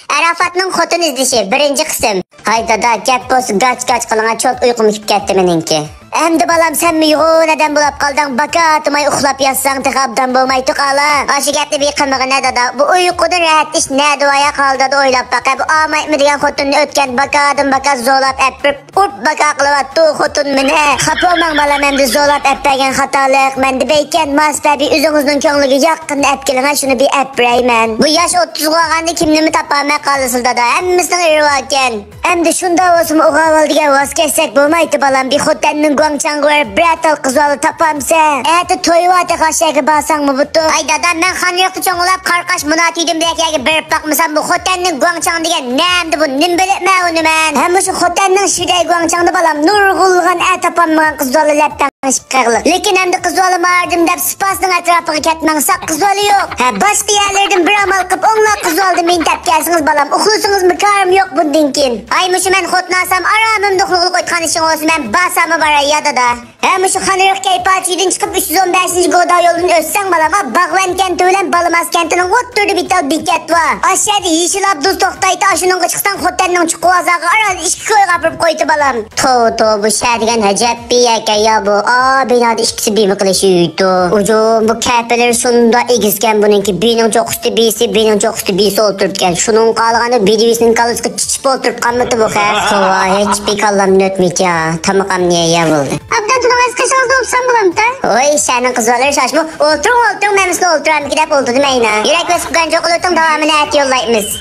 Arafat'ın xotun izlişi birinci kısım. Hayda da gap bolsun kaç kılına çok uykum kip ketdi meninki. Endi balam sen mi yoğun adam bulap kaldın baka atmay uxlap yazsan tıkabdan bulmay tıkala. Aşı getdi bir kımığı ne da bu uykudan rahat iş ne duaya kaldı da oylap baka bu amay mı diyen xotununu ötken baka adım baka zolap epip urp baka aklıvat tu xotun mu ne. Kapı olman balam emdi zolap epegen hatalık mendi beyken mas bebi üzünüzün köngülü yakın epkilene şunu bir epreymen. Bu yaş 30 olağandı kimliğimi tapamaya kalısılda da emmisini irvaken. Hem de şunda olsun o kavaldıya vazgeçsek bulmaydı balam bir xoteninin guangçangı var bratal kızvalı tapamsa. Eğer toyuvata kaşayı basan mı butu? Ay dadam ben kan yoktu çoğulap karkaş münatiydim belki berip bakmışsam bu xoteninin guangçang diyen nemdi bu nim belirtme onu men. Hem şu xoteninin şiday guangçangdı balam nur gulgan tapamıgan kızvalı lepten. Lekin hem de kızvalı mağardım dep spasının etrafını ketmen sak kızvalı yok. Başka yerlerden bir amal kıp onunla kızvalı min tep gelsiniz balam. Okulusunuz mı karım yok bu dinkin. Ay muşu men xotnasam aramım dokunuluk oytkan işin olsun ben basamı bara ya da. Hem şu kanırık keypaçıydın çıkıp 315. goda yolunu ötsen balama Bağven kenti ölen Balımaz kentinin oturdu bir tal diket var. Aşağıda Yeşil Abduz Toktay'da aşının kıçıktan hotelinin çukuvazağı aradı 2 köy kapırıp koydu balam. To bu şergen hacep bir yeke ya bu. Binada ikisi bir mi kılışıydı. Ucum bu kepeleri şunda egizken bununki birinin çok üstü birisi birinin çok üstü birisi oturtken. Şunun kalğanı birisinin kalıskı çiçip oturtkan mıydı bu kez? Kova hiçbir kallam nötmeyecek ya. Tamam niye yavuldu. Abdan tunağız kaşağızda olsam bulam da. Oy senin kızları şaşma. Oturun memisli oturan bir gidip oldu demeyine. Yürek ve sıkıncı okulutun devamını et yollayımız.